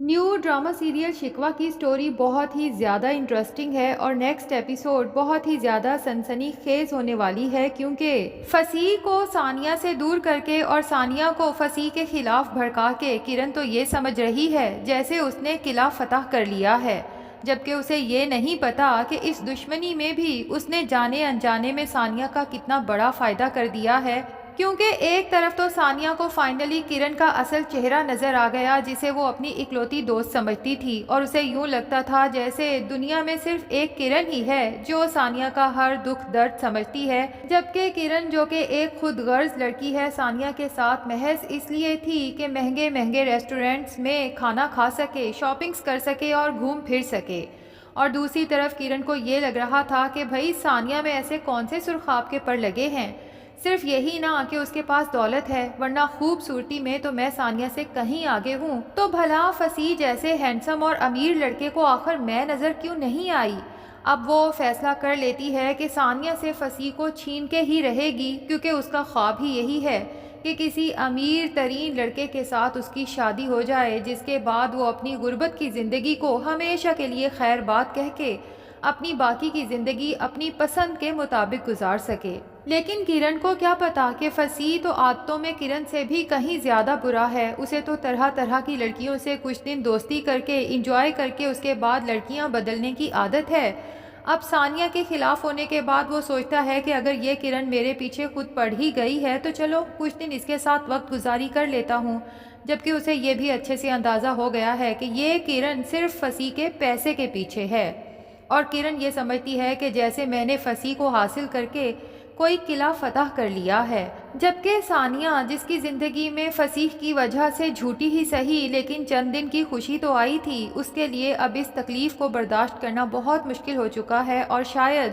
New drama serial شکوہ کی story بہت ہی زیادہ انٹرسٹنگ ہے اور نیکسٹ ایپیسوڈ بہت ہی زیادہ سنسنی خیز ہونے والی ہے، کیونکہ فصیح کو ثانیہ سے دور کر کے اور ثانیہ کو فصیح کے خلاف بھڑکا کے کرن تو یہ سمجھ رہی ہے جیسے اس نے قلعہ فتح کر لیا ہے، جبکہ اسے یہ نہیں پتا کہ اس دشمنی میں بھی اس نے جانے انجانے میں ثانیہ کا کتنا بڑا فائدہ کر دیا ہے، کیونکہ ایک طرف تو ثانیہ کو فائنلی کرن کا اصل چہرہ نظر آ گیا جسے وہ اپنی اکلوتی دوست سمجھتی تھی، اور اسے یوں لگتا تھا جیسے دنیا میں صرف ایک کرن ہی ہے جو ثانیہ کا ہر دکھ درد سمجھتی ہے، جبکہ کرن جو کہ ایک خود غرض لڑکی ہے ثانیہ کے ساتھ محض اس لیے تھی کہ مہنگے مہنگے ریسٹورینٹس میں کھانا کھا سکے، شاپنگز کر سکے اور گھوم پھر سکے، اور دوسری طرف کرن کو یہ لگ رہا تھا کہ بھئی ثانیہ میں ایسے کون سے سرخاب کے پر لگے ہیں، صرف یہی نہ کہ اس کے پاس دولت ہے، ورنہ خوبصورتی میں تو میں ثانیہ سے کہیں آگے ہوں، تو بھلا فصیح جیسے ہینڈسم اور امیر لڑکے کو آخر میں نظر کیوں نہیں آئی؟ اب وہ فیصلہ کر لیتی ہے کہ ثانیہ سے فصیح کو چھین کے ہی رہے گی، کیونکہ اس کا خواب ہی یہی ہے کہ کسی امیر ترین لڑکے کے ساتھ اس کی شادی ہو جائے، جس کے بعد وہ اپنی غربت کی زندگی کو ہمیشہ کے لیے خیر بات کہہ کے اپنی باقی کی زندگی اپنی پسند کے مطابق گزار سکے۔ لیکن کرن کو کیا پتا کہ فصیح تو عادتوں میں کرن سے بھی کہیں زیادہ برا ہے، اسے تو طرح طرح کی لڑکیوں سے کچھ دن دوستی کر کے انجوائے کر کے اس کے بعد لڑکیاں بدلنے کی عادت ہے۔ اب ثانیہ کے خلاف ہونے کے بعد وہ سوچتا ہے کہ اگر یہ کرن میرے پیچھے خود پڑ ہی گئی ہے تو چلو کچھ دن اس کے ساتھ وقت گزاری کر لیتا ہوں، جبکہ اسے یہ بھی اچھے سے اندازہ ہو گیا ہے کہ یہ کرن صرف فصیح کے پیسے کے پیچھے ہے، اور کرن یہ سمجھتی ہے کہ جیسے میں نے فصیح کو حاصل کر کے کوئی قلعہ فتح کر لیا ہے، جبکہ ثانیہ جس کی زندگی میں فصیح کی وجہ سے جھوٹی ہی سہی لیکن چند دن کی خوشی تو آئی تھی، اس کے لیے اب اس تکلیف کو برداشت کرنا بہت مشکل ہو چکا ہے، اور شاید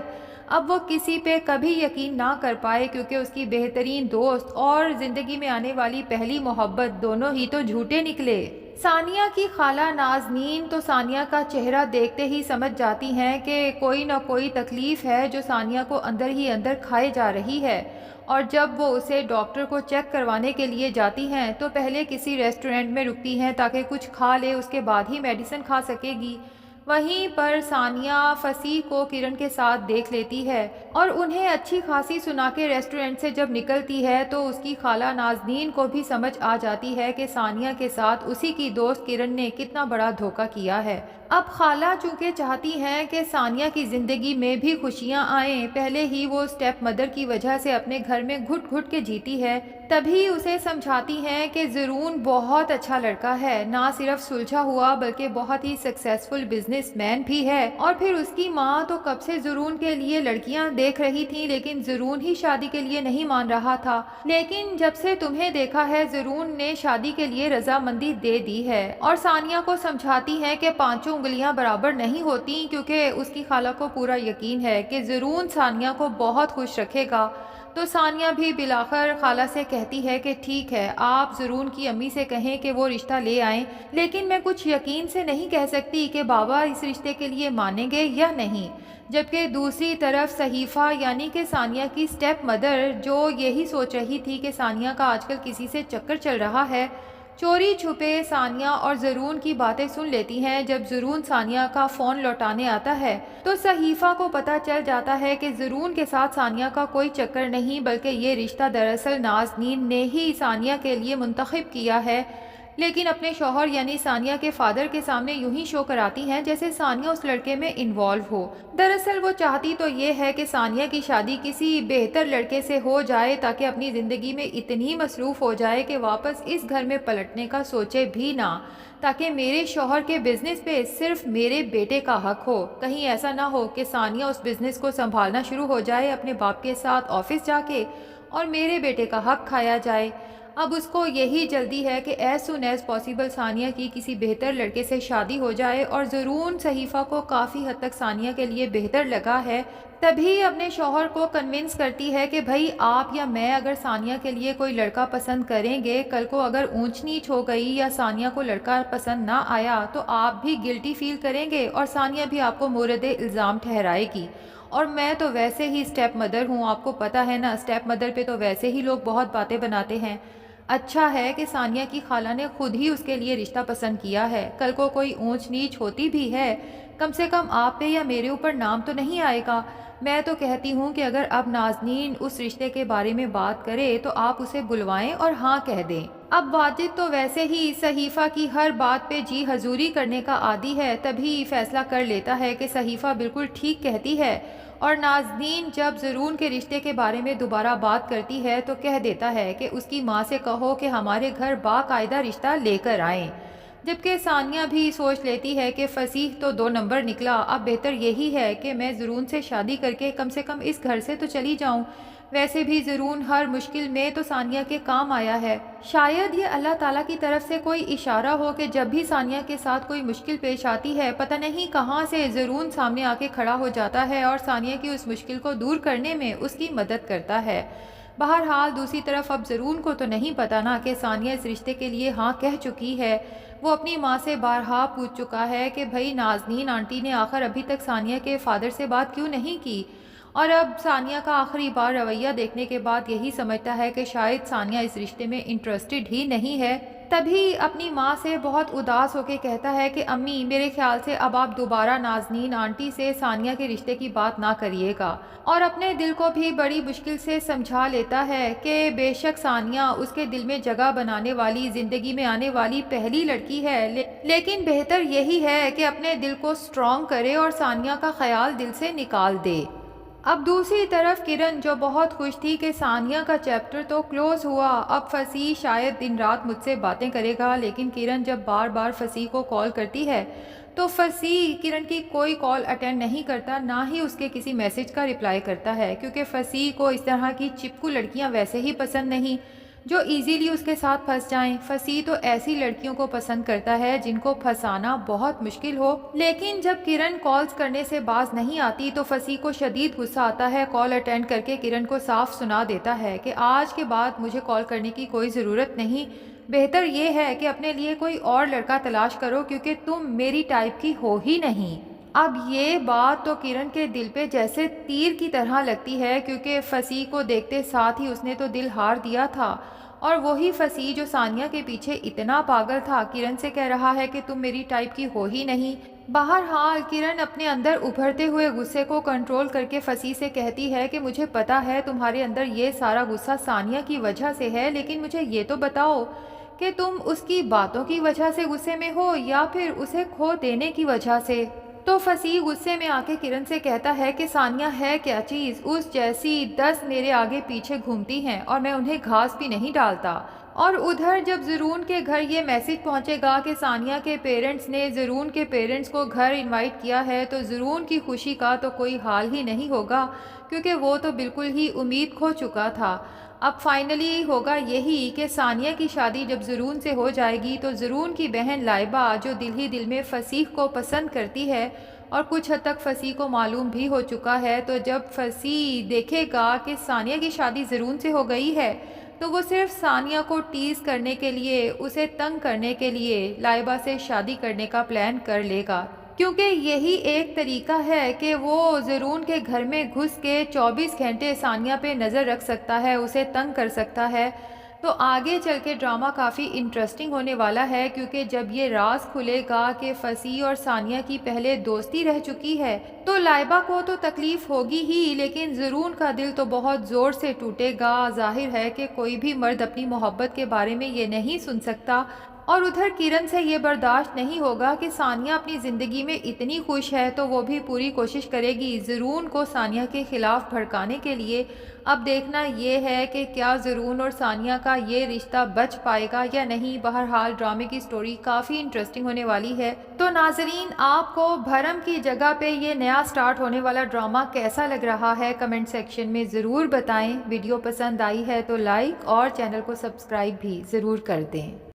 اب وہ کسی پہ کبھی یقین نہ کر پائے، کیونکہ اس کی بہترین دوست اور زندگی میں آنے والی پہلی محبت دونوں ہی تو جھوٹے نکلے۔ ثانیہ کی خالہ نازنین تو ثانیہ کا چہرہ دیکھتے ہی سمجھ جاتی ہیں کہ کوئی نہ کوئی تکلیف ہے جو ثانیہ کو اندر ہی اندر کھائے جا رہی ہے، اور جب وہ اسے ڈاکٹر کو چیک کروانے کے لیے جاتی ہیں تو پہلے کسی ریسٹورنٹ میں رکتی ہیں تاکہ کچھ کھا لے، اس کے بعد ہی میڈیسن کھا سکے گی۔ وہیں پر ثانیہ فصیح کو کرن کے ساتھ دیکھ لیتی ہے، اور انہیں اچھی خاصی سنا کے ریسٹورنٹ سے جب نکلتی ہے تو اس کی خالہ نازنین کو بھی سمجھ آ جاتی ہے کہ ثانیہ کے ساتھ اسی کی دوست کرن نے کتنا بڑا دھوکہ کیا ہے۔ اب خالہ چونکہ چاہتی ہیں کہ ثانیہ کی زندگی میں بھی خوشیاں آئیں، پہلے ہی وہ اسٹیپ مدر کی وجہ سے اپنے گھر میں گھٹ گھٹ کے جیتی ہے، تبھی اسے سمجھاتی ہیں کہ زرون بہت اچھا لڑکا ہے، نہ صرف سلجھا ہوا بلکہ بہت ہی سکسیسفل بزنس مین بھی ہے، اور پھر اس کی ماں تو کب سے زرون کے لیے لڑکیاں دیکھ رہی تھی لیکن زرون ہی شادی کے لیے نہیں مان رہا تھا، لیکن جب سے تمہیں دیکھا ہے زرون نے شادی کے لیے رضامندی دے دی ہے۔ اور ثانیہ کو سمجھاتی ہیں کہ پانچوں انگلیاں برابر نہیں ہوتی، کیونکہ اس کی خالہ کو پورا یقین ہے کہ زرون ثانیہ کو بہت خوش رکھے گا، تو ثانیہ بھی بالآخر خالہ سے کہتی ہے کہ ٹھیک ہے، آپ زرون کی امی سے کہیں کہ وہ رشتہ لے آئیں، لیکن میں کچھ یقین سے نہیں کہہ سکتی کہ بابا اس رشتے کے لیے مانیں گے یا نہیں۔ جبکہ دوسری طرف صحیفہ یعنی کہ ثانیہ کی سٹیپ مدر جو یہی سوچ رہی تھی کہ ثانیہ کا آج کل کسی سے چکر چل رہا ہے، چوری چھپے ثانیہ اور زرون کی باتیں سن لیتی ہیں۔ جب زرون ثانیہ کا فون لوٹانے آتا ہے تو صحیفہ کو پتہ چل جاتا ہے کہ زرون کے ساتھ ثانیہ کا کوئی چکر نہیں، بلکہ یہ رشتہ دراصل نازنین نے ہی ثانیہ کے لیے منتخب کیا ہے، لیکن اپنے شوہر یعنی ثانیہ کے فادر کے سامنے یوں ہی شو کراتی ہیں جیسے ثانیہ اس لڑکے میں انوالو ہو۔ دراصل وہ چاہتی تو یہ ہے کہ ثانیہ کی شادی کسی بہتر لڑکے سے ہو جائے تاکہ اپنی زندگی میں اتنی مصروف ہو جائے کہ واپس اس گھر میں پلٹنے کا سوچے بھی نہ، تاکہ میرے شوہر کے بزنس پہ صرف میرے بیٹے کا حق ہو۔ کہیں ایسا نہ ہو کہ ثانیہ اس بزنس کو سنبھالنا شروع ہو جائے اپنے باپ کے ساتھ آفس جا کے، اور میرے بیٹے کا حق کھایا جائے۔ اب اس کو یہی جلدی ہے کہ ایز سون ایز پاسبل ثانیہ کی کسی بہتر لڑکے سے شادی ہو جائے، اور زرون صحیفہ کو کافی حد تک ثانیہ کے لیے بہتر لگا ہے، تبھی اپنے شوہر کو کنونس کرتی ہے کہ بھائی آپ یا میں اگر ثانیہ کے لیے کوئی لڑکا پسند کریں گے، کل کو اگر اونچ نیچ ہو گئی یا ثانیہ کو لڑکا پسند نہ آیا تو آپ بھی گلٹی فیل کریں گے اور ثانیہ بھی آپ کو مورد الزام ٹھہرائے گی، اور میں تو ویسے ہی اسٹیپ مدر ہوں، آپ کو پتہ ہے نا اسٹیپ مدر پہ تو ویسے ہی لوگ بہت باتیں بناتے ہیں۔ اچھا ہے کہ ثانیہ کی خالہ نے خود ہی اس کے لیے رشتہ پسند کیا ہے، کل کو کوئی اونچ نیچ ہوتی بھی ہے کم سے کم آپ پہ یا میرے اوپر نام تو نہیں آئے گا۔ میں تو کہتی ہوں کہ اگر اب نازنین اس رشتے کے بارے میں بات کرے تو آپ اسے بلوائیں اور ہاں کہہ دیں۔ اب واجد تو ویسے ہی صحیفہ کی ہر بات پہ جی حضوری کرنے کا عادی ہے، تبھی فیصلہ کر لیتا ہے کہ صحیفہ بالکل ٹھیک کہتی ہے، اور نازنین جب زرون کے رشتے کے بارے میں دوبارہ بات کرتی ہے تو کہہ دیتا ہے کہ اس کی ماں سے کہو کہ ہمارے گھر باقاعدہ رشتہ لے کر آئیں۔ جبکہ ثانیہ بھی سوچ لیتی ہے کہ فصیح تو 2 نمبر نکلا، اب بہتر یہی ہے کہ میں زرون سے شادی کر کے کم سے کم اس گھر سے تو چلی جاؤں۔ ویسے بھی زرون ہر مشکل میں تو ثانیہ کے کام آیا ہے، شاید یہ اللہ تعالیٰ کی طرف سے کوئی اشارہ ہو کہ جب بھی ثانیہ کے ساتھ کوئی مشکل پیش آتی ہے پتہ نہیں کہاں سے زرون سامنے آ کے کھڑا ہو جاتا ہے اور ثانیہ کی اس مشکل کو دور کرنے میں اس کی مدد کرتا ہے۔ بہرحال دوسری طرف اب زرون کو تو نہیں پتہ نا کہ ثانیہ اس رشتے کے لیے ہاں کہہ چکی ہے۔ وہ اپنی ماں سے بارہا پوچھ چکا ہے کہ بھئی نازنین آنٹی نے آخر ابھی تک ثانیہ کے فادر سے بات کیوں نہیں کی، اور اب ثانیہ کا آخری بار رویہ دیکھنے کے بعد یہی سمجھتا ہے کہ شاید ثانیہ اس رشتے میں انٹرسٹڈ ہی نہیں ہے۔ تبھی اپنی ماں سے بہت اداس ہو کے کہتا ہے کہ امی میرے خیال سے اب آپ دوبارہ نازنین آنٹی سے ثانیہ کے رشتے کی بات نہ کریے گا، اور اپنے دل کو بھی بڑی مشکل سے سمجھا لیتا ہے کہ بے شک ثانیہ اس کے دل میں جگہ بنانے والی زندگی میں آنے والی پہلی لڑکی ہے، لیکن بہتر یہی ہے کہ اپنے دل کو سٹرونگ کرے اور ثانیہ کا خیال دل سے نکال دے۔ اب دوسری طرف کرن جو بہت خوش تھی کہ ثانیہ کا چیپٹر تو کلوز ہوا، اب فصیح شاید دن رات مجھ سے باتیں کرے گا، لیکن کرن جب بار بار فصیح کو کال کرتی ہے تو فصیح کرن کی کوئی کال اٹینڈ نہیں کرتا، نہ ہی اس کے کسی میسج کا رپلائی کرتا ہے، کیونکہ فصیح کو اس طرح کی چپکو لڑکیاں ویسے ہی پسند نہیں جو ایزیلی اس کے ساتھ پھنس جائیں۔ فصیح تو ایسی لڑکیوں کو پسند کرتا ہے جن کو پھنسانا بہت مشکل ہو، لیکن جب کرن کالز کرنے سے باز نہیں آتی تو فصیح کو شدید غصہ آتا ہے، کال اٹینڈ کر کے کرن کو صاف سنا دیتا ہے کہ آج کے بعد مجھے کال کرنے کی کوئی ضرورت نہیں، بہتر یہ ہے کہ اپنے لیے کوئی اور لڑکا تلاش کرو کیونکہ تم میری ٹائپ کی ہو ہی نہیں۔ اب یہ بات تو کرن کے دل پہ جیسے تیر کی طرح لگتی ہے، کیونکہ فصیح کو دیکھتے ساتھ ہی اس نے تو دل ہار دیا تھا، اور وہی فصیح جو ثانیہ کے پیچھے اتنا پاگل تھا کرن سے کہہ رہا ہے کہ تم میری ٹائپ کی ہو ہی نہیں۔ بہرحال کرن اپنے اندر ابھرتے ہوئے غصے کو کنٹرول کر کے فصیح سے کہتی ہے کہ مجھے پتا ہے تمہارے اندر یہ سارا غصہ ثانیہ کی وجہ سے ہے، لیکن مجھے یہ تو بتاؤ کہ تم اس کی باتوں کی وجہ سے غصے میں ہو یا پھر اسے کھو دینے کی وجہ سے۔ تو فصیح غصے میں آ کے کرن سے کہتا ہے کہ ثانیہ ہے کیا چیز، اس جیسی 10 میرے آگے پیچھے گھومتی ہیں اور میں انہیں گھاس بھی نہیں ڈالتا۔ اور ادھر جب زرون کے گھر یہ میسج پہنچے گا کہ ثانیہ کے پیرنٹس نے زرون کے پیرنٹس کو گھر انوائٹ کیا ہے تو زرون کی خوشی کا تو کوئی حال ہی نہیں ہوگا، کیونکہ وہ تو بالکل ہی امید کھو چکا تھا۔ اب فائنلی ہوگا یہی کہ ثانیہ کی شادی جب زرون سے ہو جائے گی تو زرون کی بہن لائبہ جو دل ہی دل میں فصیح کو پسند کرتی ہے اور کچھ حد تک فصیح کو معلوم بھی ہو چکا ہے، تو جب فصیح دیکھے گا کہ ثانیہ کی شادی زرون سے ہو گئی ہے تو وہ صرف ثانیہ کو ٹیز کرنے کے لیے، اسے تنگ کرنے کے لیے لائبہ سے شادی کرنے کا پلان کر لے گا، کیونکہ یہی ایک طریقہ ہے کہ وہ زرون کے گھر میں گھس کے 24 گھنٹے ثانیہ پہ نظر رکھ سکتا ہے، اسے تنگ کر سکتا ہے۔ تو آگے چل کے ڈرامہ کافی انٹرسٹنگ ہونے والا ہے، کیونکہ جب یہ راز کھلے گا کہ فصیح اور ثانیہ کی پہلے دوستی رہ چکی ہے تو لائبہ کو تو تکلیف ہوگی ہی، لیکن زرون کا دل تو بہت زور سے ٹوٹے گا۔ ظاہر ہے کہ کوئی بھی مرد اپنی محبت کے بارے میں یہ نہیں سن سکتا، اور ادھر کرن سے یہ برداشت نہیں ہوگا کہ ثانیہ اپنی زندگی میں اتنی خوش ہے تو وہ بھی پوری کوشش کرے گی زرون کو ثانیہ کے خلاف بھڑکانے کے لیے۔ اب دیکھنا یہ ہے کہ کیا زرون اور ثانیہ کا یہ رشتہ بچ پائے گا یا نہیں۔ بہرحال ڈرامے کی سٹوری کافی انٹرسٹنگ ہونے والی ہے۔ تو ناظرین، آپ کو بھرم کی جگہ پہ یہ نیا سٹارٹ ہونے والا ڈرامہ کیسا لگ رہا ہے کمنٹ سیکشن میں ضرور بتائیں۔ ویڈیو پسند آئی ہے تو لائک اور چینل کو سبسکرائب بھی ضرور کر دیں۔